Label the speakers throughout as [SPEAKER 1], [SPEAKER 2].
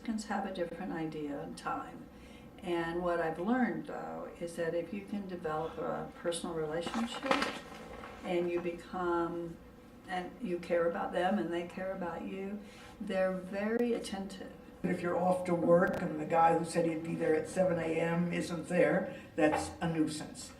[SPEAKER 1] Mexicans have a different idea on time. And what I've learned, though, is that if you can develop a personal relationship and you become, and you care about them and they care about you, they're very attentive.
[SPEAKER 2] If you're off to work and the guy who said he'd be there at 7 a.m. isn't there, that's a nuisance.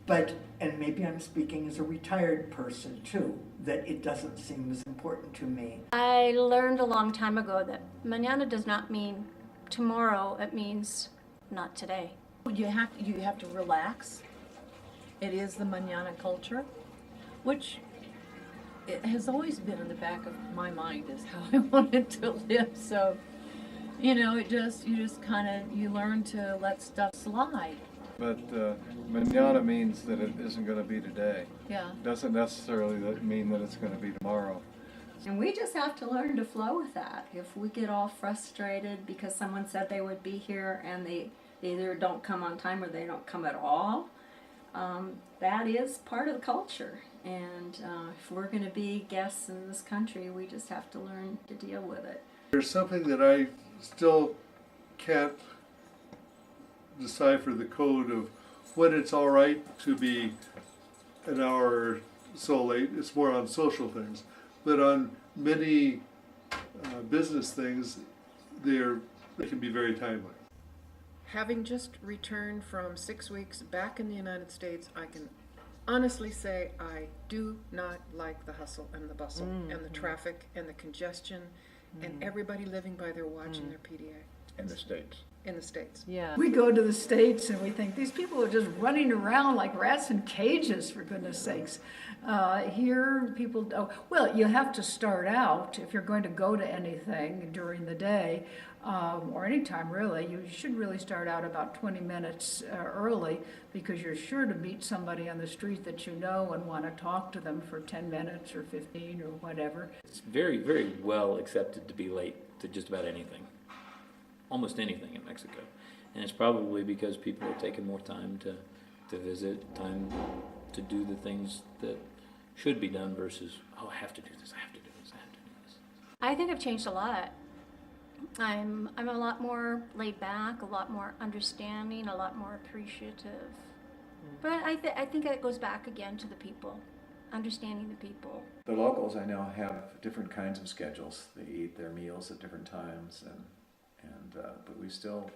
[SPEAKER 2] But, and maybe I'm speaking as a retired person too, that it doesn't seem as important to me.
[SPEAKER 3] I learned a long time ago that mañana does not mean tomorrow, it means not today.
[SPEAKER 4] You have to relax. It is the mañana culture, which it has always been in the back of my mind is how I wanted to live. So, you know, you just kind of, you learn to let stuff slide.
[SPEAKER 5] But mañana means that it isn't going to be today.
[SPEAKER 4] Yeah.
[SPEAKER 5] Doesn't necessarily mean that it's going to be tomorrow.
[SPEAKER 3] And we just have to learn to flow with that. If we get all frustrated because someone said they would be here and they either don't come on time or they don't come at all, that is part of the culture. And if we're going to be guests in this country, we just have to learn to deal with it.
[SPEAKER 5] There's something that I still can't decipher the code of when it's all right to be an hour or so late. It's more on social things. But on many business things, they can be very timely.
[SPEAKER 6] Having just returned from 6 weeks back in the United States, I can honestly say I do not like the hustle and the bustle and the traffic and the congestion and everybody living by their watch and their PDA.
[SPEAKER 5] In the States.
[SPEAKER 6] In the States.
[SPEAKER 4] Yeah.
[SPEAKER 1] We go to the States and we think these people are just running around like rats in cages, for goodness sakes. Here, people, well, you have to start out, if you're going to go to anything during the day, or any time really, you should really start out about 20 minutes early, because you're sure to meet somebody on the street that you know and want to talk to them for 10 minutes or 15 or whatever.
[SPEAKER 7] It's very, very well accepted to be late to just about anything. Almost anything in Mexico. And it's probably because people are taking more time to visit, time to do the things that should be done versus, oh, I have to do this, I have to do this, I have to do this.
[SPEAKER 3] I think I've changed a lot. I'm a lot more laid back, a lot more understanding, a lot more appreciative. But I think it goes back again to the people, understanding the people.
[SPEAKER 8] The locals I know have different kinds of schedules. They eat their meals at different times, but we still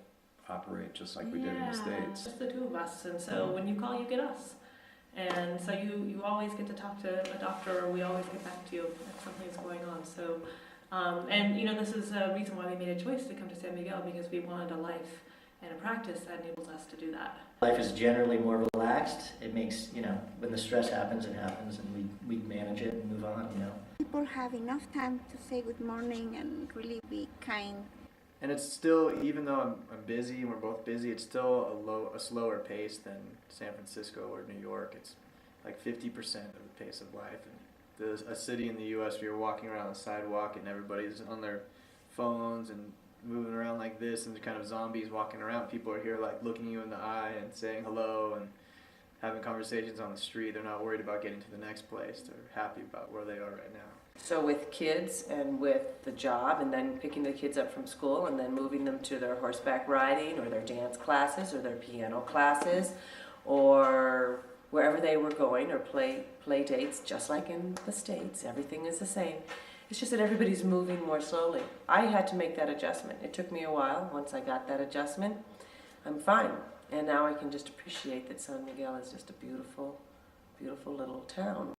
[SPEAKER 8] operate just like we did in the States.
[SPEAKER 9] Just the two of us, and so when you call, you get us. And so you always get to talk to a doctor, or we always get back to you if something's going on. So, and you know, this is a reason why we made a choice to come to San Miguel, because we wanted a life and a practice that enables us to do that.
[SPEAKER 10] Life is generally more relaxed. It makes, you know, when the stress happens, it happens, and we manage it and move on, you know.
[SPEAKER 11] People have enough time to say good morning and really be kind.
[SPEAKER 12] And it's still, even though I'm busy and we're both busy, it's still a slower pace than San Francisco or New York. It's like 50% of the pace of life. And there's a city in the U.S. where you're walking around the sidewalk and everybody's on their phones and moving around like this, and they're kind of zombies walking around. People are here like looking you in the eye and saying hello and having conversations on the street. They're not worried about getting to the next place. They're happy about where they are right now.
[SPEAKER 13] So with kids and with the job, and then picking the kids up from school and then moving them to their horseback riding or their dance classes or their piano classes or wherever they were going, or play dates, just like in the States, everything is the same. It's just that everybody's moving more slowly. I had to make that adjustment. It took me a while. Once I got that adjustment, I'm fine. And now I can just appreciate that San Miguel is just a beautiful, beautiful little town.